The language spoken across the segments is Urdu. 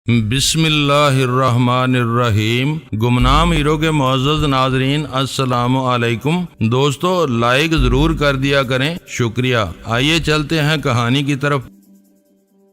بسم اللہ الرحمن الرحیم۔ گمنام ہیرو کے معزز ناظرین السلام علیکم۔ دوستو لائک ضرور کر دیا کریں، شکریہ۔ آئیے چلتے ہیں کہانی کی طرف۔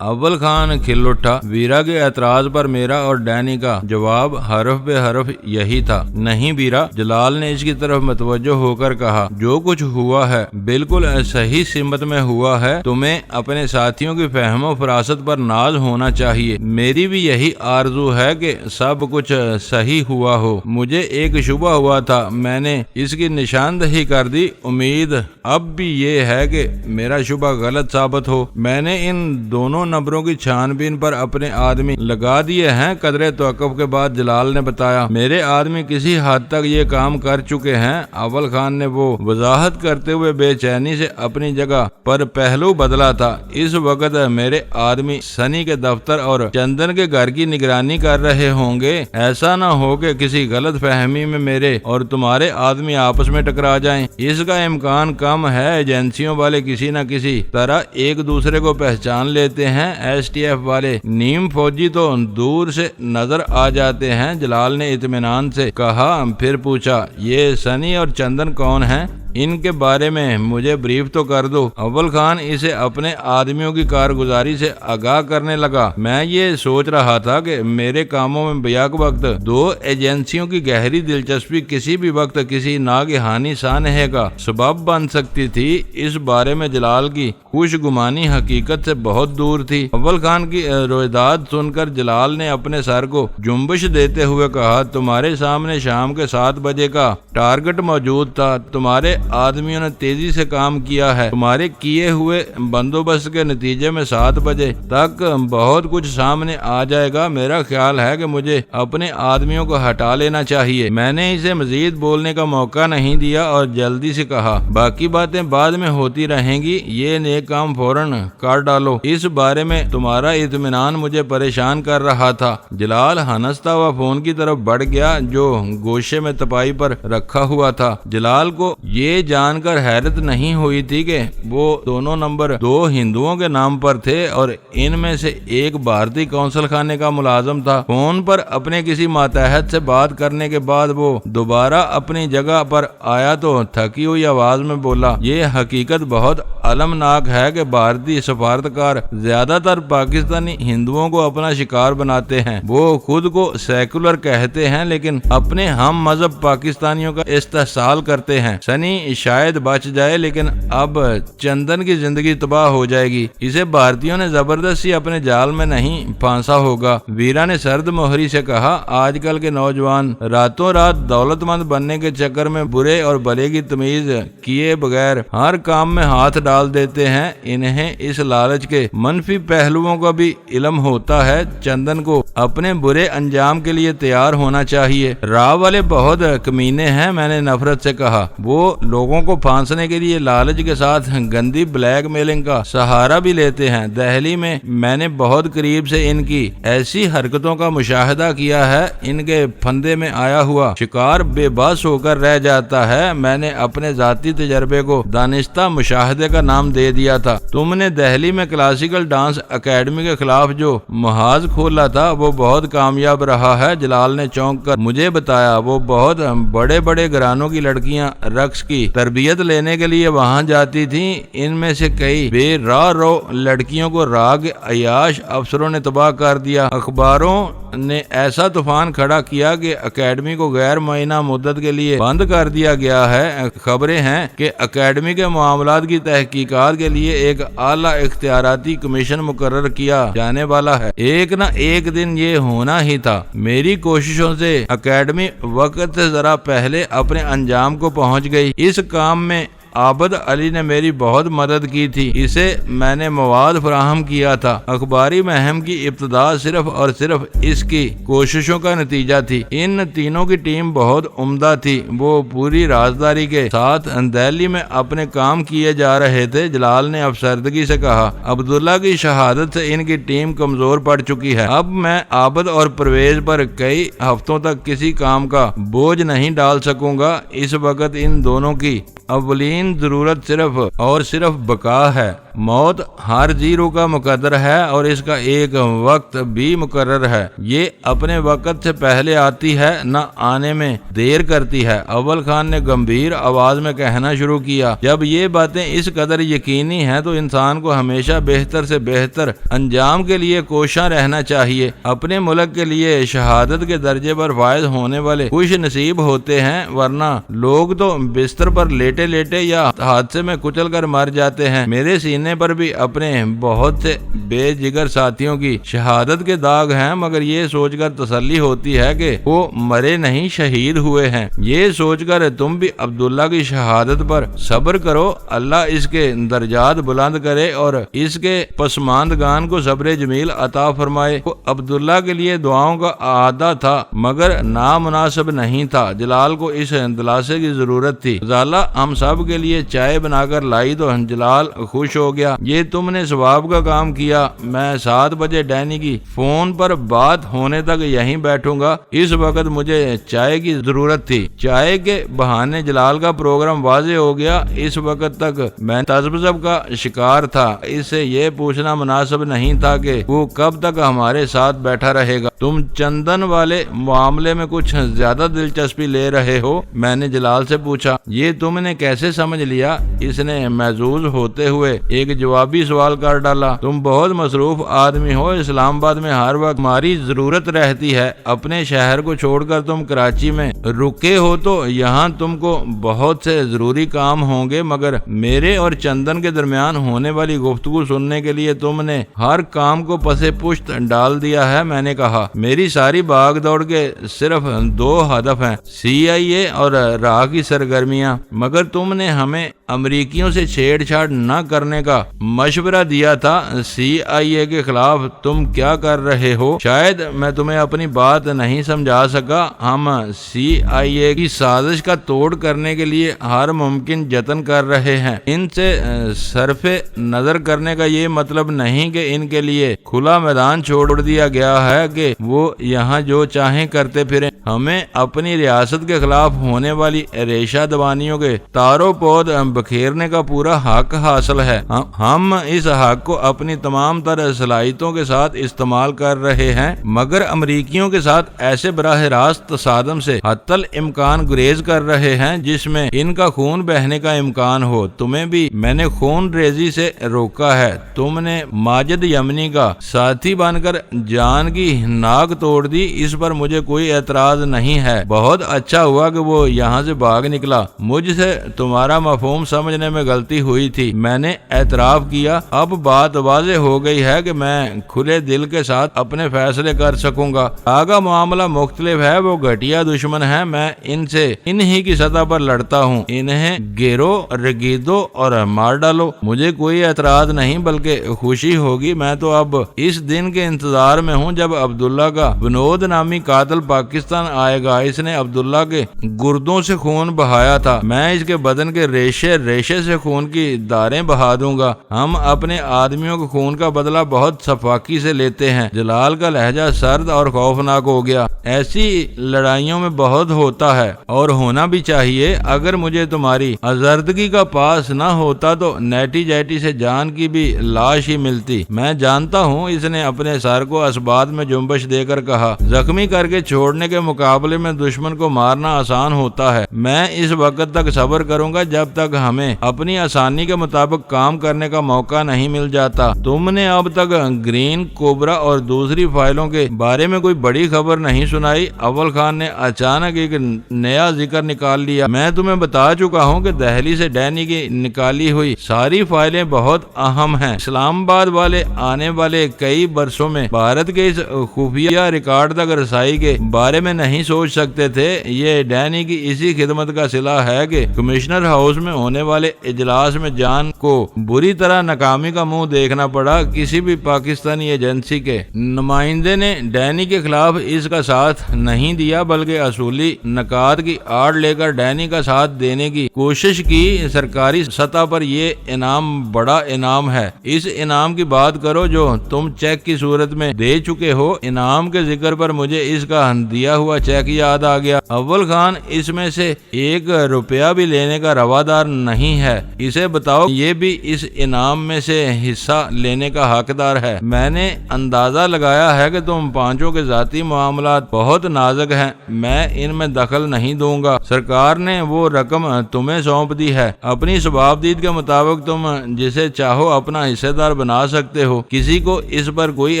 اول خان کھل اٹھا۔ ویرا کے اعتراض پر میرا اور ڈینی کا جواب حرف بے حرف یہی تھا، نہیں ویرا۔ جلال نے اس کی طرف متوجہ ہو کر کہا، جو کچھ ہوا ہے بالکل صحیح سمت میں ہوا ہے۔ تمہیں اپنے ساتھیوں کی فہم و فراست پر ناز ہونا چاہیے۔ میری بھی یہی آرزو ہے کہ سب کچھ صحیح ہوا ہو۔ مجھے ایک شبہ ہوا تھا، میں نے اس کی نشاندہی کر دی۔ امید اب بھی یہ ہے کہ میرا شبہ غلط ثابت ہو۔ میں نے ان دونوں نمبروں کی چھان بین پر اپنے آدمی لگا دیے ہیں۔ قدرے توقف کے بعد جلال نے بتایا، میرے آدمی کسی حد تک یہ کام کر چکے ہیں۔ اول خان نے وہ وضاحت کرتے ہوئے بے چینی سے اپنی جگہ پر پہلو بدلا تھا۔ اس وقت میرے آدمی سنی کے دفتر اور چندن کے گھر کی نگرانی کر رہے ہوں گے۔ ایسا نہ ہو کہ کسی غلط فہمی میں میرے اور تمہارے آدمی آپس میں ٹکرا جائیں۔ اس کا امکان کم ہے۔ ایجنسیوں والے کسی نہ کسی طرح ایک دوسرے کو پہچان لیتے ہیں۔ ایس ٹی ایف والے نیم فوجی تو دور سے نظر آ جاتے ہیں۔ جلال نے اطمینان سے کہا، پھر پوچھا، یہ سنی اور چندن کون ہیں؟ ان کے بارے میں مجھے بریف تو کر دو۔ اول خان اسے اپنے آدمیوں کی کارگزاری سے آگاہ کرنے لگا۔ میں یہ سوچ رہا تھا کہ میرے کاموں میں بیک وقت دو ایجنسیوں کی گہری دلچسپی کسی بھی وقت کسی ناگہانی سانحے کا سبب بن سکتی تھی۔ اس بارے میں جلال کی خوش گمانی حقیقت سے بہت دور تھی۔ اول خان کی رویداد سن کر جلال نے اپنے سر کو جنبش دیتے ہوئے کہا، تمہارے سامنے شام کے 7 بجے کا ٹارگٹ موجود تھا۔ تمہارے آدمیوں نے تیزی سے کام کیا ہے۔ تمہارے کیے ہوئے بندوبست کے نتیجے میں 7 بجے تک بہت کچھ سامنے آ جائے گا۔ میرا خیال ہے کہ مجھے اپنے آدمیوں کو ہٹا لینا چاہیے۔ میں نے اسے مزید بولنے کا موقع نہیں دیا اور جلدی سے کہا، باقی باتیں بعد میں ہوتی رہیں گی، یہ نیک کام فوراً کر ڈالو۔ اس بارے میں تمہارا اطمینان مجھے پریشان کر رہا تھا۔ جلال ہنستا ہوا فون کی طرف بڑھ گیا جو گوشے میں تپائی پر رکھا ہوا تھا۔ جلال کو یہ جان کر حیرت نہیں ہوئی تھی کہ وہ دونوں نمبر 2 ہندوؤں کے نام پر تھے اور ان میں سے ایک بھارتی قونصل خانے کا ملازم تھا۔ فون پر اپنے کسی ماتحت سے بات کرنے کے بعد وہ دوبارہ اپنی جگہ پر آیا تو تھکی ہوئی آواز میں بولا، یہ حقیقت بہت المناک ہے کہ بھارتی سفارتکار زیادہ تر پاکستانی ہندوؤں کو اپنا شکار بناتے ہیں۔ وہ خود کو سیکولر کہتے ہیں لیکن اپنے ہم مذہب پاکستانیوں کا استحصال کرتے ہیں۔ سنی شاید بچ جائے لیکن اب چندن کی زندگی تباہ ہو جائے گی۔ اسے بھارتیوں نے زبردستی اپنے جال میں نہیں پھانسا ہوگا۔ ویرا نے سرد مہری سے کہا، آج کل کے نوجوان راتوں رات دولت مند بننے کے چکر میں برے اور بھلے کی تمیز کیے بغیر ہر کام میں ہاتھ ڈال دیتے ہیں۔ انہیں اس لالچ کے منفی پہلوؤں کا بھی علم ہوتا ہے۔ چندن کو اپنے برے انجام کے لیے تیار ہونا چاہیے۔ راہ والے بہت کمینے ہیں، میں نے نفرت سے کہا۔ وہ لوگوں کو پھانسنے کے لیے لالچ کے ساتھ گندی بلیک میلنگ کا سہارا بھی لیتے ہیں۔ دہلی میں نے بہت قریب سے ان کی ایسی حرکتوں کا مشاہدہ کیا ہے۔ ان کے پھندے میں آیا ہوا شکار بے بس ہو کر رہ جاتا ہے۔ میں نے اپنے ذاتی تجربے کو دانستہ مشاہدے کا نام دے دیا تھا۔ تم نے دہلی میں کلاسیکل ڈانس اکیڈمی کے خلاف جو محاذ کھولا تھا وہ بہت کامیاب رہا ہے۔ جلال نے چونک کر مجھے بتایا، وہ بہت بڑے بڑے گھرانوں کی لڑکیاں رقص کی تربیت لینے کے لیے وہاں جاتی تھیں۔ ان میں سے کئی بے راہ رو لڑکیوں کو راگ عیاش افسروں نے تباہ کر دیا۔ اخباروں نے ایسا طوفان کھڑا کیا کہ اکیڈمی کو غیر معینہ مدت کے لیے بند کر دیا گیا ہے۔ خبریں ہیں کہ اکیڈمی کے معاملات کی تحقیقات کے لیے ایک اعلیٰ اختیاراتی کمیشن مقرر کیا جانے والا ہے۔ ایک نہ ایک دن یہ ہونا ہی تھا۔ میری کوششوں سے اکیڈمی وقت سے ذرا پہلے اپنے انجام کو پہنچ گئی۔ اس کام میں عابد علی نے میری بہت مدد کی تھی۔ اسے میں نے مواد فراہم کیا تھا۔ اخباری مہم کی ابتدا صرف اور صرف اس کی کوششوں کا نتیجہ تھی۔ ان تینوں کی ٹیم بہت عمدہ تھی۔ وہ پوری رازداری کے ساتھ دہلی میں اپنے کام کیے جا رہے تھے۔ جلال نے افسردگی سے کہا، عبداللہ کی شہادت سے ان کی ٹیم کمزور پڑ چکی ہے۔ اب میں عابد اور پرویز پر کئی ہفتوں تک کسی کام کا بوجھ نہیں ڈال سکوں گا۔ اس وقت ان دونوں کی اولین ضرورت صرف اور صرف بقا ہے۔ موت ہر زیرو کا مقدر ہے اور اس کا ایک وقت بھی مقرر ہے، یہ اپنے وقت سے پہلے آتی ہے، نہ آنے میں دیر کرتی ہے۔ اول خان نے گمبھیر آواز میں کہنا شروع کیا، جب یہ باتیں اس قدر یقینی ہیں تو انسان کو ہمیشہ بہتر سے بہتر انجام کے لیے کوشاں رہنا چاہیے۔ اپنے ملک کے لیے شہادت کے درجے پر فائز ہونے والے خوش نصیب ہوتے ہیں، ورنہ لوگ تو بستر پر لیٹے لیٹے یا حادثے میں کچل کر مر جاتے ہیں۔ میرے سینے پر بھی اپنے بہت سے بے جگر ساتھیوں کی شہادت کے داغ ہیں، مگر یہ سوچ کر تسلی ہوتی ہے کہ وہ مرے نہیں، شہید ہوئے ہیں۔ یہ سوچ کر تم بھی عبداللہ کی شہادت پر صبر کرو، اللہ اس کے درجات بلند کرے اور اس کے پسماندگان کو صبر جمیل عطا فرمائے۔ وہ عبداللہ کے لیے دعاؤں کا اعادہ تھا مگر نامناسب نہیں تھا۔ جلال کو اس دلاسے کی ضرورت تھی۔ زالہ ہم سب کے لیے چائے بنا کر لائی تو جلال خوش ہو گیا، یہ تم نے ثواب کا کام کیا۔ میں 7 بجے ڈینی کی فون پر بات ہونے تک یہیں بیٹھوں گا، اس وقت مجھے چائے کی ضرورت تھی۔ چائے کے بہانے جلال کا پروگرام واضح ہو گیا۔ اس وقت تک میں تذبذب کا شکار تھا، اس سے یہ پوچھنا مناسب نہیں تھا کہ وہ کب تک ہمارے ساتھ بیٹھا رہے گا۔ تم چندن والے معاملے میں کچھ زیادہ دلچسپی لے رہے ہو، میں نے جلال سے پوچھا۔ یہ تم نے کیسے سمجھ لیا؟ اس نے محظوظ ہوتے ہوئے ایک جوابی سوال کر ڈالا۔ تم بہت مصروف آدمی ہو، اسلام آباد میں ہر وقت ہماری ضرورت رہتی ہے۔ اپنے شہر کو چھوڑ کر تم کراچی میں رکے ہو تو یہاں تم کو بہت سے ضروری کام ہوں گے، مگر میرے اور چندن کے درمیان ہونے والی گفتگو سننے کے لیے تم نے ہر کام کو پسے پشت ڈال دیا ہے۔ میں نے کہا، میری ساری بھاگ دوڑ کے صرف 2 ہدف ہیں، CIA اور راہ کی سرگرمیاں، مگر تم نے ہمیں امریکیوں سے چھیڑ چھاڑ نہ کرنے کا مشورہ دیا تھا۔ CIA کے خلاف تم کیا کر رہے ہو؟ شاید میں تمہیں اپنی بات نہیں سمجھا سکا۔ ہم CIA کی سازش کا توڑ کرنے کے لیے ہر ممکن جتن کر رہے ہیں۔ ان سے صرف نظر کرنے کا یہ مطلب نہیں کہ ان کے لیے کھلا میدان چھوڑ دیا گیا ہے کہ وہ یہاں جو چاہیں کرتے پھریں۔ ہمیں اپنی ریاست کے خلاف ہونے والی ریشہ دوانیوں کے تارو پود بکھیرنے کا پورا حق حاصل ہے۔ ہم اس حق کو اپنی تمام تر صلاحیتوں کے ساتھ استعمال کر رہے ہیں، مگر امریکیوں کے ساتھ ایسے براہ راست تصادم سے حتی الامکان گریز کر رہے ہیں جس میں ان کا خون بہنے کا امکان ہو۔ تمہیں بھی میں نے خون ریزی سے روکا ہے۔ تم نے ماجد یمنی کا ساتھی بن کر جان کی ناک توڑ دی، اس پر مجھے کوئی اعتراض نہیں ہے۔ بہت اچھا ہوا کہ وہ یہاں سے بھاگ نکلا۔ مجھ سے تمہارا مفہوم سمجھنے میں غلطی ہوئی تھی، میں نے اعتراف کیا۔ اب بات واضح ہو گئی ہے کہ میں کھلے دل کے ساتھ اپنے فیصلے کر سکوں گا۔ آگا معاملہ مختلف ہے، وہ گھٹیا دشمن ہے، میں ان سے انہی کی سطح پر لڑتا ہوں، انہیں گیرو رگیدو اور مار ڈالو، مجھے کوئی اعتراض نہیں بلکہ خوشی ہوگی۔ میں تو اب اس دن کے انتظار میں ہوں جب عبداللہ کا بنود نامی قاتل پاکستان آئے گا۔ اس نے عبداللہ کے گردوں سے خون بہایا تھا، میں اس کے بدن کے ریشے ریشے سے خون کی داریں بہا دوں گا۔ ہم اپنے آدمیوں کے خون کا بدلہ بہت صفاقی سے لیتے ہیں۔ جلال کا لہجہ سرد اور خوفناک ہو گیا۔ ایسی لڑائیوں میں بہت ہوتا ہے اور ہونا بھی چاہیے۔ اگر مجھے تمہاری آزردگی کا پاس نہ ہوتا تو نیٹی جیٹی سے جان کی بھی لاش ہی ملتی۔ میں جانتا ہوں، اس نے اپنے سر کو اسبات میں جنبش دے کر کہا، زخمی کر کے چھوڑنے کے مقابلے میں دشمن کو مارنا آسان ہوتا ہے۔ میں اس وقت تک صبر کروں گا جب تک ہمیں اپنی آسانی کے مطابق کام کرنے کا موقع نہیں مل جاتا۔ تم نے اب تک گرین کوبرا اور دوسری فائلوں کے بارے میں کوئی بڑی خبر نہیں سنائی۔ اول خان نے اچانک ایک نیا ذکر نکال لیا۔ میں تمہیں بتا چکا ہوں کہ دہلی سے ڈینی کی نکالی ہوئی ساری فائلیں بہت اہم ہیں۔ اسلام آباد والے آنے والے کئی برسوں میں بھارت کے اس خفیہ ریکارڈ تک رسائی کے بارے میں نہیں سوچ سکتے تھے۔ یہ ڈینی کی اسی خدمت کا صلہ ہے کہ کمشنر ہاؤس میں ہونے والے اجلاس میں جان کو بری طرح ناکامی کا منہ دیکھنا پڑا۔ کسی بھی پاکستانی ایجنسی کے نمائندے نے ڈینی کے خلاف اس کا ساتھ نہیں دیا بلکہ اصولی نکات کی آڑ لے کر ڈینی کا ساتھ دینے کی کوشش کی۔ سرکاری سطح پر یہ انعام بڑا انعام ہے۔ اس انعام کی بات کرو جو تم چیک کی صورت میں دے چکے ہو۔ انعام کے ذکر پر مجھے اس کا دیا ہوا چیک یاد آ گیا۔ اول خان اس میں سے 1 روپیہ بھی لینے کا روادار نہیں ہے، اسے بتاؤ یہ بھی اس انعام میں سے حصہ لینے کا حقدار ہے۔ میں نے اندازہ لگایا ہے کہ تم پانچوں کے ذاتی معاملات بہت نازک ہیں، میں ان میں دخل نہیں دوں گا۔ سرکار نے وہ رقم تمہیں سونپ دی ہے، اپنی ثوابدید کے مطابق تم جسے چاہو اپنا حصے دار بنا سکتے ہو، کسی کو اس پر کوئی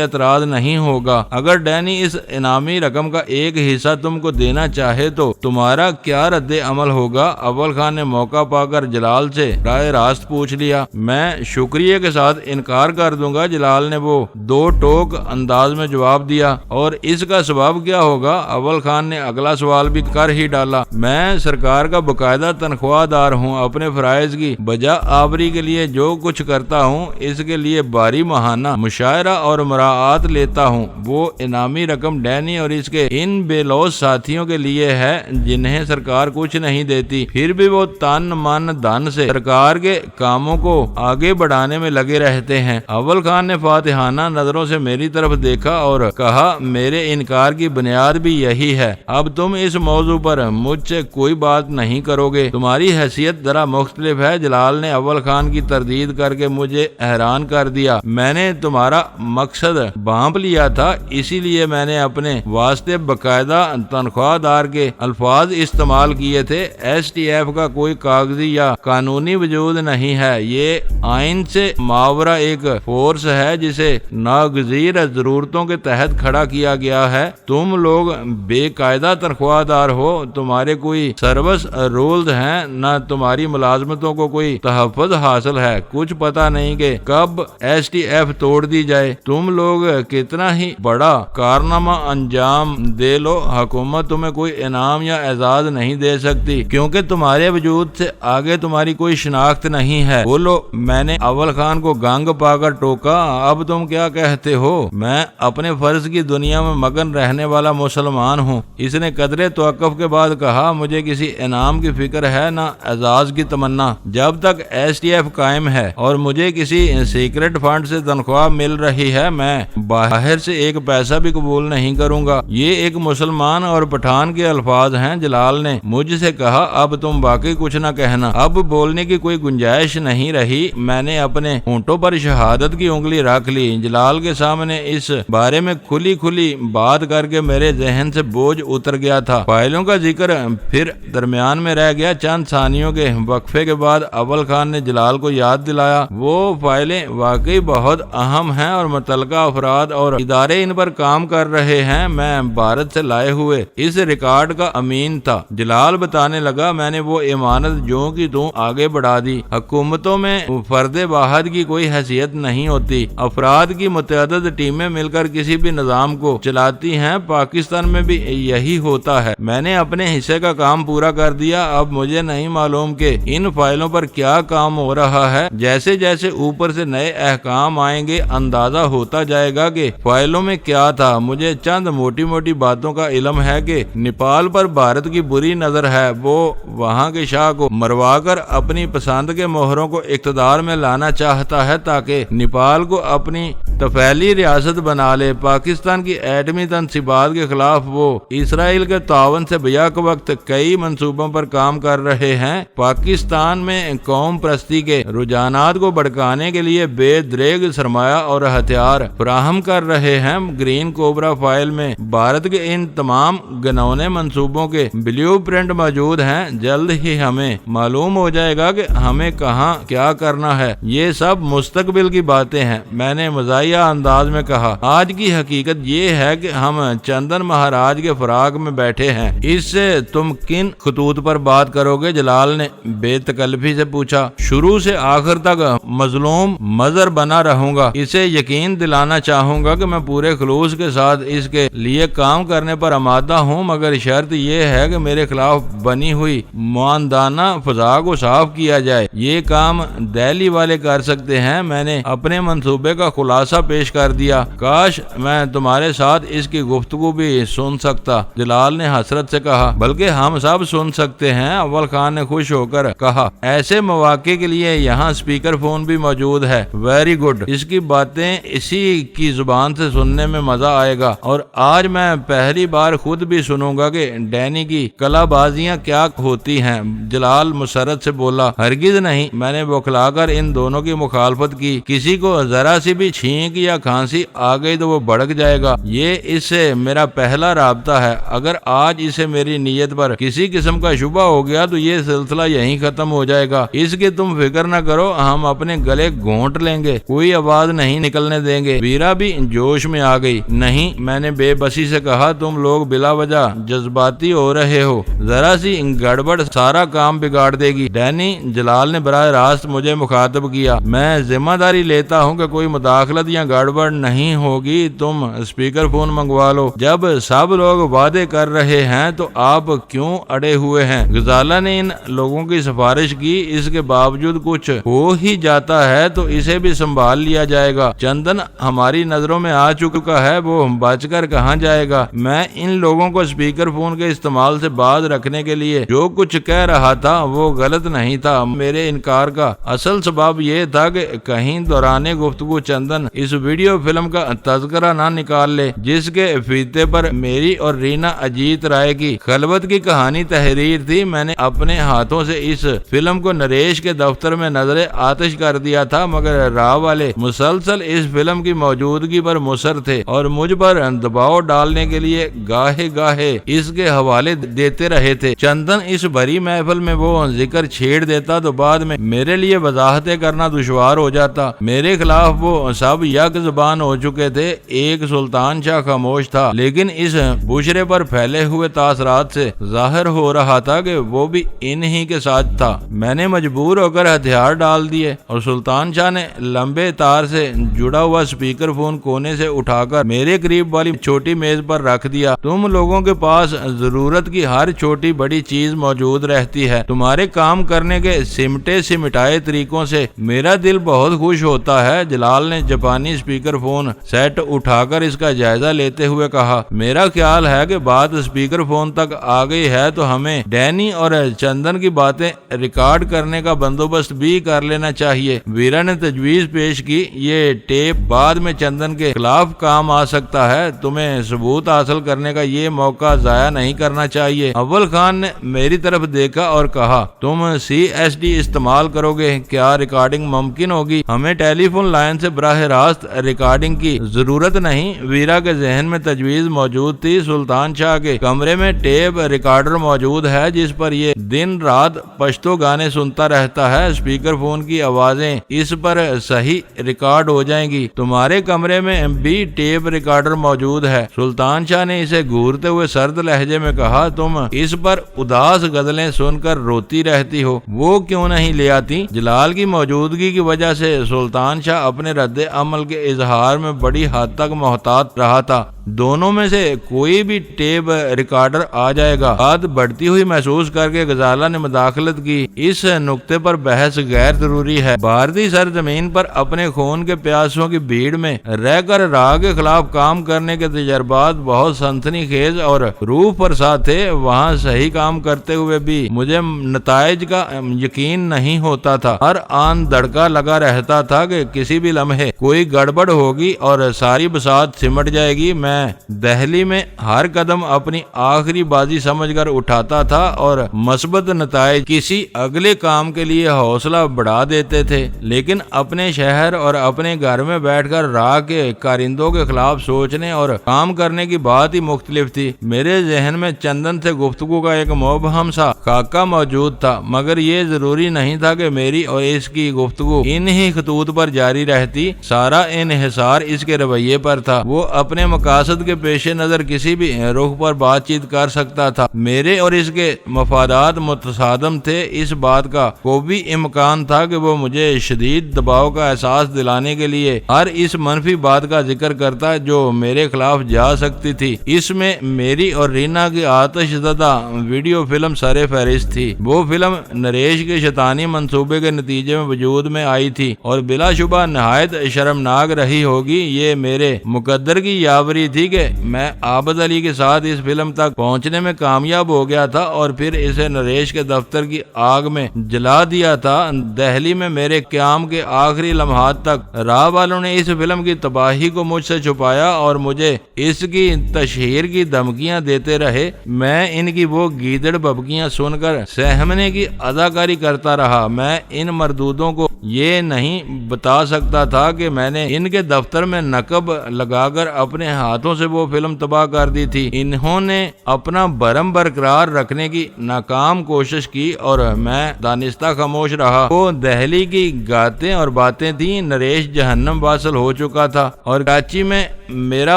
اعتراض نہیں ہوگا۔ اگر ڈینی اس انعامی رقم کا ایک حصہ تم کو دینا چاہے تو تمہارا کیا رد عمل ہوگا؟ اول خان نے موقع پا کر جلال سے راہ راست پوچھ لیا۔ میں شکریہ کے ساتھ انکار کر دوں گا، جلال نے وہ دو ٹوک انداز میں جواب دیا۔ اور اس کا سبب کیا ہوگا؟ اول خان نے اگلا سوال بھی کر ہی ڈالا۔ میں سرکار کا باقاعدہ تنخواہ دار ہوں، اپنے فرائض کی بجا آوری کے لیے جو کچھ کرتا ہوں اس کے لیے باری ماہانہ مشاعرہ اور مراعات لیتا ہوں۔ وہ انعامی رقم ڈینی اور اس کے ان بے لوث ساتھیوں کے لیے ہے جنہیں سرکار کچھ نہیں دیتی، پھر بھی وہ تن من دھن سے سرکار کے کاموں کو آگے بڑھانے میں لگے رہتے ہیں۔ اول خان نے فاتحانہ نظروں سے میری طرف دیکھا اور کہا، میرے انکار کی بنیاد بھی یہی ہے۔ اب تم اس موضوع پر مجھ سے کوئی بات نہیں کرو گے، تمہاری حیثیت ذرا مختلف ہے۔ جلال نے اول خان کی تردید کر کے مجھے حیران کر دیا۔ میں نے تمہارا مقصد بھانپ لیا تھا، اسی لیے میں نے اپنے واسطے باقاعدہ تنخواہ دار کے الفاظ استعمال کیے تھے۔ ایس ٹی ایف کا کوئی کاغذی یا قانونی وجود نہیں ہے، یہ آئین سے ماورا ایک فورس ہے جسے ناگزیر ضرورتوں کے تحت کھڑا کیا گیا ہے۔ تم لوگ بے قاعدہ تنخواہ دار ہو، تمہارے کوئی سروس رولز ہیں، نہ تمہاری ملازمتوں کو کوئی تحفظ حاصل ہے۔ کچھ پتہ نہیں کہ کب ایس ٹی ایف توڑ دی جائے۔ تم لوگ کتنا ہی بڑا کارنامہ انجام دے لو، حکومت تمہیں کوئی انعام یا اعزاز نہیں دے سکتی، کیونکہ تمہارے وجود سے آگے تمہاری کوئی شناخت نہیں ہے۔ بولو۔ میں نے اول خان کو گنگ پا کر ٹوکا، اب تم کیا کہتے ہو؟ میں اپنے فرض کی دنیا میں مگن رہنے والا مسلمان ہوں۔ اس نے قدرے توقف کے بعد کہا، مجھے کسی انعام کی فکر ہے نہ اعزاز کی تمنا۔ جب تک ایس ٹی ایف قائم ہے اور مجھے کسی سیکرٹ فنڈ سے تنخواہ مل رہی ہے، میں باہر سے ایک پیسہ بھی قبول نہیں کروں گا۔ یہ ایک مسلمان اور پٹھان کے الفاظ ہیں۔ جلال نے مجھ سے کہا، اب تم باقی کچھ نہ کہنا، اب بولنے کی کوئی گنجائش نہیں رہی۔ میں نے اپنے ہونٹوں پر شہادت کی انگلی رکھ لی۔ جلال کے سامنے اس بارے میں کھلی بات کر کے میرے ذہن سے بوجھ اتر گیا تھا۔ فائلوں کا ذکر پھر درمیان میں رہ گیا۔ چند ثانیوں کے وقفے کے بعد اول خان نے جلال کو یاد دلایا، وہ فائلیں واقعی بہت اہم ہیں اور متعلقہ افراد اور ادارے ان پر کام کر رہے ہیں۔ میں بھارت سے لائے ہوئے اس ریکارڈ کا امین تھا۔ جلال بتانے لگا، میں نے وہ امانت جو کی توں آگے بڑھا دی۔ حکومتوں میں فرد واحد کی کوئی حیثیت نہیں ہوتی، افراد کی متعدد ٹیمیں مل کر کسی بھی نظام کو چلاتی ہیں۔ پاکستان میں بھی یہی ہوتا ہے۔ میں نے اپنے حصے کا کام پورا کر دیا، اب مجھے نہیں معلوم کہ ان فائلوں پر کیا کام ہو رہا ہے۔ جیسے جیسے اوپر سے نئے احکام آئیں گے اندازہ ہوتا جائے گا کہ فائلوں میں کیا تھا۔ مجھے چند موٹی باتوں کا علم ہے کہ نیپال پر بھارت کی بری نظر ہے، وہ وہاں کے شاہ کو مروا کر اپنی پسند کے مہروں کو اقتدار میں لانا چاہتا ہے تاکہ نیپال کو اپنی طفیلی ریاست بنا لے۔ پاکستان کی ایٹمی تنصیبات کے خلاف وہ اسرائیل کے تعاون سے بیک وقت کئی منصوبوں پر کام کر رہے ہیں۔ پاکستان میں قوم پرستی کے رجحانات کو بھڑکانے کے لیے بے دریغ سرمایہ اور ہتھیار فراہم کر رہے ہیں۔ گرین کوبرا فائل میں بھارت کے ان تمام گنونے منصوبوں کے بلیو پرنٹ موجود ہیں۔ جلد ہی ہمیں معلوم ہو جائے گا کہ ہمیں کہاں کیا کرنا ہے۔ یہ سب مستقبل کی باتیں ہیں، میں نے مزاحیہ انداز میں کہا۔ آج کی حقیقت یہ ہے کہ ہم چندن مہاراج کے فراق میں بیٹھے ہیں۔ اس سے تم کن خطوط پر بات کرو گے؟ جلال نے بے تکلفی سے پوچھا۔ شروع سے آخر تک مظلوم مظہر بنا رہوں گا، اسے یقین دلانا چاہوں گا کہ میں پورے خلوص کے ساتھ اس کے لیے کام کرنے پر آمادہ ہوں، مگر شرط یہ ہے کہ میرے خلاف بنی ہوئی معاندانہ فضا کو صاف کیا جائے۔ یہ کام دہلی والے کر سکتے ہیں۔ میں نے اپنے منصوبے کا خلاصہ پیش کر دیا۔ کاش میں تمہارے ساتھ اس کی گفتگو بھی سن سکتا، جلال نے حسرت سے کہا۔ بلکہ ہم سب سن سکتے ہیں، اول خان نے خوش ہو کر کہا۔ ایسے مواقع کے لیے یہاں اسپیکر فون بھی موجود ہے۔ ویری گڈ، اس کی باتیں اسی کی زبان سے سننے میں مزہ آئے گا، اور آج میں پہلی بار خود بھی سنوں گا کہ ڈینی کی کلا بازیاں کیا ہوتی ہیں۔ جلال مسرت حسرت سے بولا، ہرگز نہیں، میں نے بوکھلا کر ان دونوں کی مخالفت کی۔ کسی کو ذرا سی بھی چھینک یا کھانسی آ گئی تو وہ بھڑک جائے گا، یہ اس سے میرا پہلا رابطہ ہے۔ اگر آج اسے میری نیت پر کسی قسم کا شبہ ہو گیا تو یہ سلسلہ یہیں ختم ہو جائے گا۔ اس کی تم فکر نہ کرو، ہم اپنے گلے گھونٹ لیں گے، کوئی آواز نہیں نکلنے دیں گے۔ ویرا بھی جوش میں آ گئی۔ نہیں، میں نے بے بسی سے کہا، تم لوگ بلا وجہ جذباتی ہو رہے ہو، ذرا سی گڑبڑ سارا کام بگاڑ دے گی۔ ڈینی، جلال نے براہ راست مجھے مخاطب کیا، میں ذمہ داری لیتا ہوں کہ کوئی مداخلت یا گڑبڑ نہیں ہوگی، تم اسپیکر فون منگوا لو۔ جب سب لوگ وعدے کر رہے ہیں تو آپ کیوں اڑے ہوئے ہیں؟ غزالہ نے ان لوگوں کی سفارش کی، اس کے باوجود کچھ ہو ہی جاتا ہے تو اسے بھی سنبھال لیا جائے گا۔ چندن ہماری نظروں میں آ چکا ہے، وہ بچ کر کہاں جائے گا؟ میں ان لوگوں کو اسپیکر فون کے استعمال سے باز رکھنے کے لیے جو کچھ کہہ رہا تھا وہ غلط نہیں تھا۔ میرے انکار کا اصل سبب یہ تھا کہ کہیں دوران گفتگو چندن اس ویڈیو فلم کا تذکرہ نہ نکال لے جس کے فیتے پر میری اور رینا اجیت رائے کی خلوت کی کہانی تحریر تھی۔ میں نے اپنے ہاتھوں سے اس فلم کو نریش کے دفتر میں نظر آتش کر دیا تھا، مگر راہ والے مسلسل اس فلم کی موجودگی پر مصر تھے اور مجھ پر دباؤ ڈالنے کے لیے گاہے گاہے اس کے حوالے دیتے رہے تھے۔ چندن اس بڑی محفل میں وہ ذکر چھیڑ دیتا تو بعد میں میرے لیے وضاحتیں کرنا دشوار ہو جاتا۔ میرے خلاف وہ سب یک زبان ہو چکے تھے۔ ایک سلطان شاہ خاموش تھا، لیکن اس بشرے پر پھیلے ہوئے تاثرات سے ظاہر ہو رہا تھا کہ وہ بھی انہی کے ساتھ تھا۔ میں نے مجبور ہو کر ہتھیار ڈال دیے اور سلطان شاہ نے لمبے تار سے جڑا ہوا اسپیکر فون کونے سے اٹھا کر میرے قریب والی چھوٹی میز پر رکھ دیا۔ تم لوگوں کے پاس ضرورت کی ہر چھوٹی بڑی چیز موجود رہتی ہے۔ تمہارے کام کرنے کے سمٹے سمٹائے طریقوں سے میرا دل بہت خوش ہوتا ہے۔ جلال نے جاپانی اسپیکر فون سیٹ اٹھا کر اس کا جائزہ لیتے ہوئے کہا، میرا خیال ہے کہ بات اسپیکر فون تک آ گئی ہے تو ہمیں ڈینی اور چندن کی باتیں ریکارڈ کرنے کا بندوبست بھی کر لینا چاہیے۔ ویرا نے تجویز پیش کی، یہ ٹیپ بعد میں چندن کے خلاف کام آ سکتا ہے، تمہیں ثبوت حاصل کرنے کا یہ موقع ضائع نہیں کرنا چاہیے۔ اول خان نے میری طرف دیکھا اور کہا، تم CSD استعمال کرو گے؟ کیا ریکارڈنگ ممکن ہوگی؟ ہمیں ٹیلی فون لائن سے براہ راست ریکارڈنگ کی ضرورت نہیں۔ ویرا کے ذہن میں تجویز موجود تھی، سلطان شاہ کے کمرے میں ٹیپ ریکارڈر موجود ہے جس پر یہ دن رات پشتو گانے سنتا رہتا ہے، اسپیکر فون کی آوازیں اس پر صحیح ریکارڈ ہو جائیں گی۔ تمہارے کمرے میں بھی ٹیپ ریکارڈر موجود ہے؟ سلطان شاہ نے اسے گھورتے ہوئے سرد لہجے میں کہا، تم اس پر اداس غزلیں سن کر روتی رہتی ہو، وہ کیوں نہیں لے آتی؟ جلال کی موجودگی کی وجہ سے سلطان شاہ اپنے رد عمل کے اظہار میں بڑی حد تک محتاط رہا تھا۔ دونوں میں سے کوئی بھی ٹیپ ریکارڈر آ جائے گا۔ بات بڑھتی ہوئی محسوس کر کے غزالہ نے مداخلت کی، اس نقطے پر بحث غیر ضروری ہے۔ بھارتی سرزمین پر اپنے خون کے پیاسوں کی بھیڑ میں رہ کر راہ کے خلاف کام کرنے کے تجربات بہت سنسنی خیز اور روح پرسا تھے۔ وہاں صحیح کام کرتے ہوئے بھی مجھے نتائج کا یقین نہیں ہوتا تھا۔ ہر آن دڑکا لگا رہتا تھا کہ کسی بھی لمحے کوئی گڑبڑ ہوگی اور ساری بساط سمٹ جائے گی۔ میں دہلی میں ہر قدم اپنی آخری بازی سمجھ کر اٹھاتا تھا اور مثبت نتائج کسی اگلے کام کے لیے حوصلہ بڑھا دیتے تھے، لیکن اپنے شہر اور اپنے گھر میں بیٹھ کر راہ کے کارندوں کے خلاف سوچنے اور کام کرنے کی بات ہی مختلف تھی۔ میرے ذہن میں چندن سے گفتگو کا ایک مبہم سا خاکہ موجود تھا، مگر یہ ضروری نہیں تھا کہ میری اور اس کی گفتگو انہی خطوط پر جاری رہتی۔ سارا انحصار اس کے رویے پر تھا۔ وہ اپنے مقاصد کے پیش نظر کسی بھی رخ پر بات چیت کر سکتا تھا۔ میرے اور اس کے مفادات متصادم تھے۔ اس بات کا کوئی امکان تھا کہ وہ مجھے شدید دباؤ کا احساس دلانے کے لیے ہر اس منفی بات کا ذکر کرتا جو میرے خلاف جا سکتی تھی۔ اس میں میری اور رینا کی آتش زدہ ویڈیو فلم سر فہرست تھی۔ وہ فلم نریش کے شیطانی منصوبے کے نتیجے میں وجود میں آئی تھی اور بلا شبہ نہایت شرمناک رہی ہوگی۔ یہ میرے مقدر کی یاوری تھی کہ میں عابد علی کے ساتھ اس فلم تک پہنچنے میں کامیاب ہو گیا تھا اور پھر اسے نریش کے دفتر کی آگ میں جلا دیا تھا۔ دہلی میں میرے قیام کے آخری لمحات تک راہ والوں نے اس فلم کی تباہی کو مجھ سے چھپایا اور مجھے اس کی تشہیر کی دھمکیاں دیتے رہے۔ میں ان کی وہ گیدڑ ببکیاں سن کر سہمنے کی اداکاری کرتا رہا۔ میں ان مردودوں کو یہ نہیں بتا سکتا تھا کہ میں نے ان کے دفتر میں نقب لگا کر اپنے ہاتھوں سے وہ فلم تباہ کر دی تھی۔ انہوں نے اپنا برہم برقرار رکھنے کی ناکام کوشش کی اور میں دانستہ خاموش رہا۔ وہ دہلی کی گاتیں اور باتیں تھیں۔ نریش جہنم واصل ہو چکا تھا اور کراچی میں میرا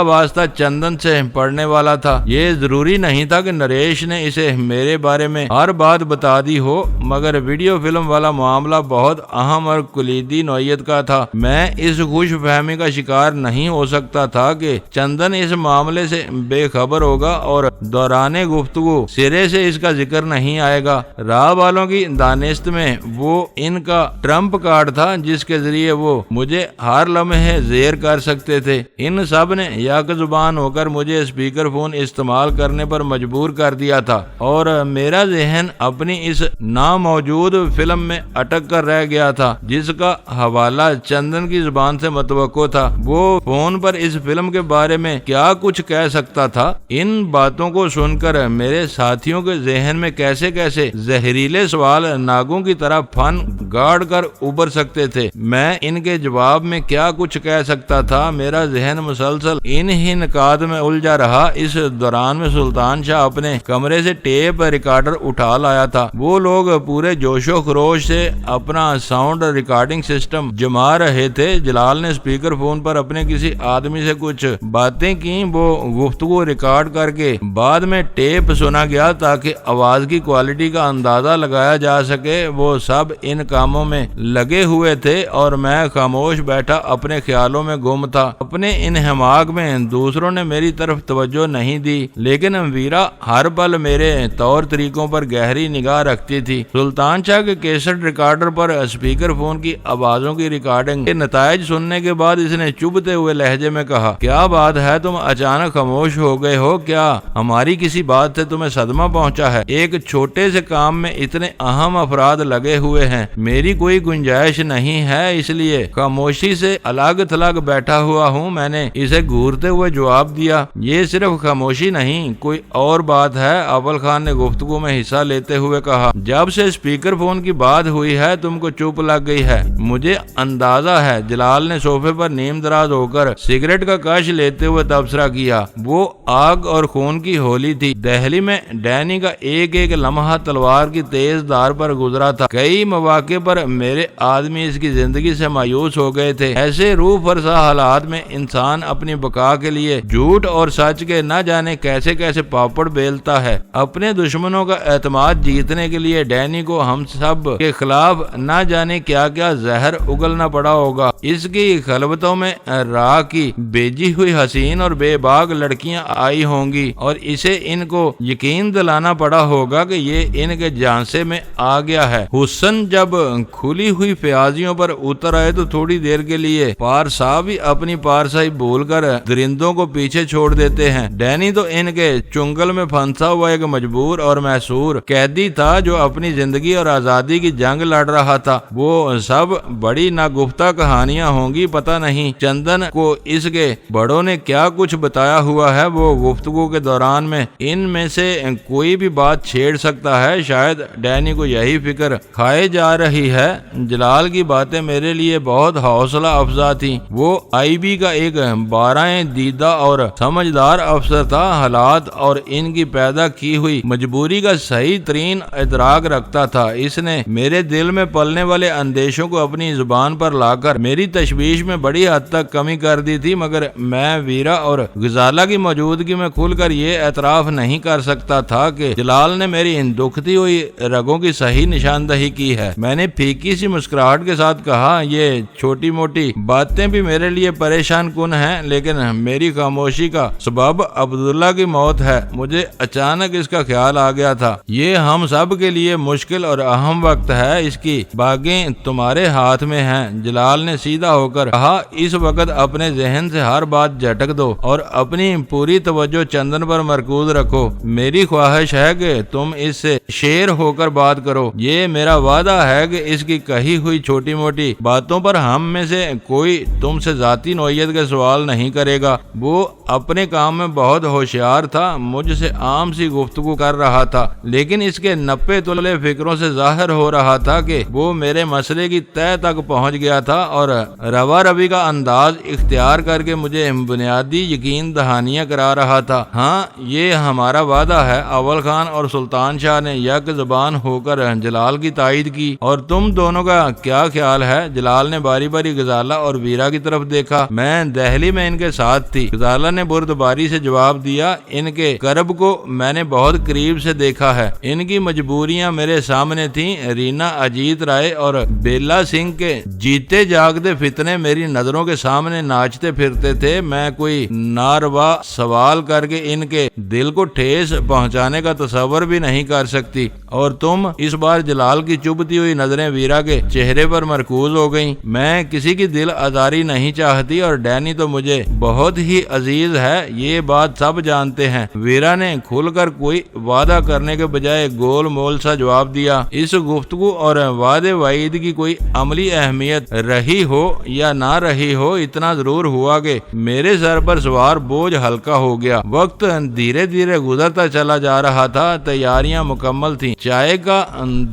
واسطہ چندن سے پڑنے والا تھا۔ یہ ضروری نہیں تھا کہ نریش نے اسے میرے بارے میں ہر بات بتا دی ہو، مگر ویڈیو فلم والا معاملہ بہت اہم اور کلیدی نوعیت کا تھا۔ میں اس خوش فہمی کا شکار نہیں ہو سکتا تھا کہ چندن اس معاملے سے بے خبر ہوگا اور دوران گفتگو سرے سے اس کا ذکر نہیں آئے گا۔ راہ والوں کی دانست میں وہ ان کا ٹرمپ کارڈ تھا جس کے ذریعے وہ مجھے ہر لمحے زیر کر سکتے تھے۔ ان سب نے یک زبان ہو کر مجھے اسپیکر فون استعمال کرنے پر مجبور کر دیا تھا اور میرا ذہن اپنی اس ناموجود فلم میں اٹک کر رہ گیا تھا جس کا حوالہ چندن کی زبان سے متوقع تھا۔ وہ فون پر اس فلم کے بارے میں کیا کچھ کہہ سکتا تھا؟ ان باتوں کو سن کر میرے ساتھیوں کے ذہن میں کیسے کیسے زہریلے سوال ناگوں کی طرح پھن گاڑ کر ابھر سکتے تھے۔ میں ان کے جواب میں کیا کچھ کہہ سکتا تھا؟ میرا ذہن مسلسل ان ہی نکات میں الجھا رہا۔ اس دوران میں سلطان شاہ اپنے کمرے سے ٹیپ ریکارڈر اٹھا لایا تھا۔ وہ لوگ پورے جوش و خروش سے اپنا ساؤنڈ ریکارڈنگ سسٹم جما رہے تھے۔ جلال نے اسپیکر فون پر اپنے کسی آدمی سے کچھ باتیں کی۔ وہ گفتگو ریکارڈ کر کے بعد میں ٹیپ سنا گیا تاکہ آواز کی کوالٹی کا اندازہ لگایا جا سکے۔ وہ سب ان کاموں میں لگے ہوئے تھے اور میں خاموش بیٹھا اپنے خیالوں میں گم تھا۔ اپنے ان حماق میں دوسروں نے میری طرف توجہ نہیں دی، لیکن ویرا ہر پل میرے طور طریقوں پر گہری نگاہ رکھتی تھی۔ سلطان شاہ کے کیسٹ ریکارڈر پر اسپیکر فون کی آوازوں کی ریکارڈنگ کے نتائج سننے کے بعد اس نے چبھتے ہوئے لہجے میں کہا، کیا بات ہے، تم اچانک خاموش ہو گئے ہو؟ کیا ہماری کسی بات سے تمہیں صدمہ پہنچا ہے؟ ایک چھوٹے سے کام میں اتنے اہم افراد لگے ہوئے ہیں، میری کوئی گنجائش نہیں ہے، اس لیے خاموشی سے الگ تھلگ بیٹھا ہوا ہوں۔ میں نے اسے گھورتے ہوئے جواب دیا، یہ صرف خاموشی نہیں، کوئی اور بات ہے۔ اول خان نے گفتگو میں حصہ لیتے ہوئے کہا، جب سے اسپیکر فون کی بات ہوئی ہے تم کو چپ لگ گئی ہے، مجھے اندازہ ہے۔ جلال نے صوفے پر نیم دراز ہو کر سگریٹ کا کش لیتے ہوئے تبصرہ کیا۔ وہ آگ اور خون کی ہولی تھی۔ دہلی میں ڈینی کا ایک ایک لمحہ تلوار کی تیز دھار پر گزرا تھا۔ کئی مواقع پر میرے آدمی اس کی زندگی سے مایوس ہو گئے تھے۔ ایسے روح فرسا حالات میں انسان اپنی بقا کے لیے جھوٹ اور سچ کے نہ جانے کیسے کیسے پاپڑ بیلتا ہے۔ اپنے دشمنوں کا اعتماد جیتنے کے لیے ڈینی کو ہم سب کے خلاف نہ جانے کیا کیا زہر اگلنا پڑا ہوگا۔ اس کی خلوتوں میں راہ کی بیجی ہوئی حسین اور بے باک لڑکیاں آئی ہوں گی اور اسے ان کو یقین دلانا پڑا ہوگا کہ یہ ان کے جانسے میں آ گیا ہے۔ حسن جب کھلی ہوئی فیاضیوں پر اتر آئے تو تھوڑی دیر کے لیے پارسا بھی اپنی پارسائی بھول کر درندوں کو پیچھے چھوڑ دیتے ہیں۔ ڈینی تو ان کے چنگل میں پھنسا ہوا ایک مجبور اور محصور قیدی تھا جو اپنی زندگی اور آزادی کی جنگ لڑ رہا تھا۔ وہ سب بڑی ناگفتہ کہانیاں ہوں گی، پتہ نہیں چندن کو اس کے بڑوں نے کیا کچھ بتایا ہوا ہے۔ وہ گفتگو کے دوران میں ان میں سے کوئی بھی بات چھیڑ سکتا ہے، شاید ڈینی کو یہی فکر کھائے جا رہی ہے۔ جلال کی باتیں میرے لیے بہت حوصلہ افزا تھی۔ وہ آئی بی کا ایک بارائیں دیدہ اور سمجھدار افسر تھا، حالات اور ان کی پیدا کی ہوئی مجبوری کا صحیح ترین ادراک رکھتا تھا۔ اس نے میرے دل میں پلنے والے اندیشوں کو اپنی زبان پر لا کر میری تشویش میں بڑی حد تک کمی کر دی تھی، مگر میں ویرا اور غزالہ کی موجودگی میں کھل کر یہ اعتراف نہیں کر سکتا تھا کہ جلال نے میری ان دکھتی ہوئی رگوں کی صحیح نشاندہی کی ہے۔ میں نے پھیکی سی مسکراہٹ کے ساتھ کہا، یہ چھوٹی موٹی باتیں بھی میرے لیے پریشان کن ہیں، لیکن میری خاموشی کا سبب عبداللہ کی موت ہے۔ مجھے اچانک اس کا خیال آ گیا تھا، یہ ہم سب کے لیے مشکل اور اہم وقت ہے، اس کی باغیں تمہارے ہاتھ میں ہیں۔ جلال نے سیدھا ہو کر کہا، اس وقت اپنے ذہن سے ہر بات جھٹک دو اور اپنی پوری توجہ چندن پر مرکوز رکھو۔ میری خواہش ہے کہ تم اس سے شیر ہو کر بات کرو۔ یہ میرا وعدہ ہے کہ اس کی کہی ہوئی چھوٹی موٹی باتوں پر ہم میں سے کوئی تم سے ذاتی نوعیت کے سوال نہیں کرے گا۔ وہ اپنے کام میں بہت ہوشیار تھا، مجھ سے عام سی گفتگو کر رہا تھا، لیکن اس کے 90 تلے فکروں سے ظاہر ہو رہا تھا کہ وہ میرے مسئلے کی تہ تک پہنچ گیا تھا اور روا روی کا انداز اختیار کر کے مجھے بنیادی یقین دہانیاں کرا رہا تھا۔ ہاں، یہ ہمارا وعدہ ہے۔ اول خان اور سلطان شاہ نے یک زبان ہو کر جلال کی تائید کی۔ اور تم دونوں کا کیا خیال ہے؟ جلال نے باری باری غزالہ اور ویرا کی طرف دیکھا۔ میں دہلی میں ان کے ساتھ تھی، غزالہ نے بردباری سے جواب دیا۔ ان کے کرب کو میں نے بہت قریب سے دیکھا ہے، ان کی مجبوریاں میرے سامنے تھیں۔ رینا اجیت رائے اور بیلا سنگھ کے جیتے جاگتے فتنے میری نظروں کے سامنے ناچتے پھرتے تھے۔ میں کوئی ناروا سوال کر کے ان کے دل کو ٹھیس پہنچانے کا تصور بھی نہیں کر سکتی۔ اور تم؟ اس بار جلال کی چبھتی ہوئی نظریں ویرا کے چہرے پر مرکوز ہو گئیں۔ میں کسی کی دل آزاری نہیں چاہتی اور ڈینی تو مجھے بہت ہی عزیز ہے، یہ بات سب جانتے ہیں۔ ویرا نے کھل کر کوئی وعدہ کرنے کے بجائے گول مول سا جواب دیا۔ اس گفتگو اور وعدے وعید کی کوئی عملی اہمیت رہی ہو یا نہ رہی ہو، اتنا ضرور ہوا کہ میرے سر پر سوار بوجھ ہلکا ہو گیا۔ وقت دھیرے دھیرے گزرتا چلا جا رہا تھا، تیاریاں مکمل تھیں، چائے کا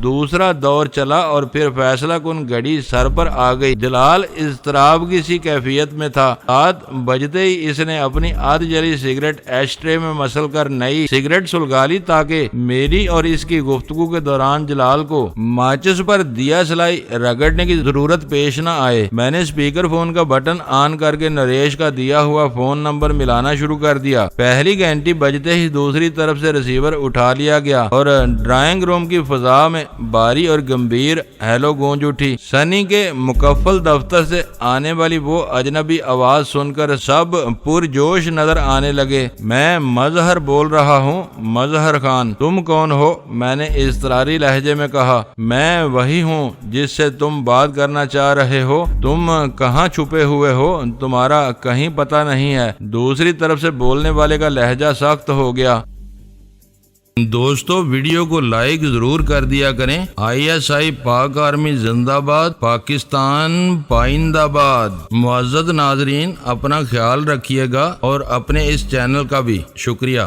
دوسرا دور چلا اور پھر فیصلہ کن گھڑی سر پر آ گئی۔ جلال اضطراب کی سی کیفیت میں تھا۔ 7 بجتے ہی اس نے اپنی آدھ جلی سگریٹ ایش ٹرے میں مسل کر نئی سگریٹ سلگا لی تاکہ میری اور اس کی گفتگو کے دوران جلال کو ماچس پر دیا سلائی رگڑنے کی ضرورت پیش نہ آئے۔ میں نے اسپیکر فون کا بٹن آن کر کے نریش کا دیا ہوا فون نمبر ملانا شروع کر دیا۔ پہلی گھنٹی بجتے ہی دوسری طرف سے ریسیور اٹھا لیا گیا اور ڈرائنگ روم کی فضا میں باری اور گمبھیر ہیلو گونج اٹھی۔ سنی کے مکفل دفتر سے آنے والی وہ اجنبی آواز سن کر سب پرجوش نظر آنے لگے۔ میں مظہر بول رہا ہوں۔ مظہر خان، تم کون ہو؟ میں نے اضطراری لہجے میں کہا۔ میں وہی ہوں جس سے تم بات کرنا چاہ رہے ہو۔ تم کہاں چھپے ہوئے ہو؟ تمہارا کہیں پتہ نہیں ہے۔ دوسری طرف سے بولنے والے کا لہجہ سخت ہو گیا۔ دوستو، ویڈیو کو لائک ضرور کر دیا کریں۔ ISI پاک آرمی زندہ باد، پاکستان پائندہ باد۔ معزز ناظرین، اپنا خیال رکھیے گا اور اپنے اس چینل کا بھی شکریہ۔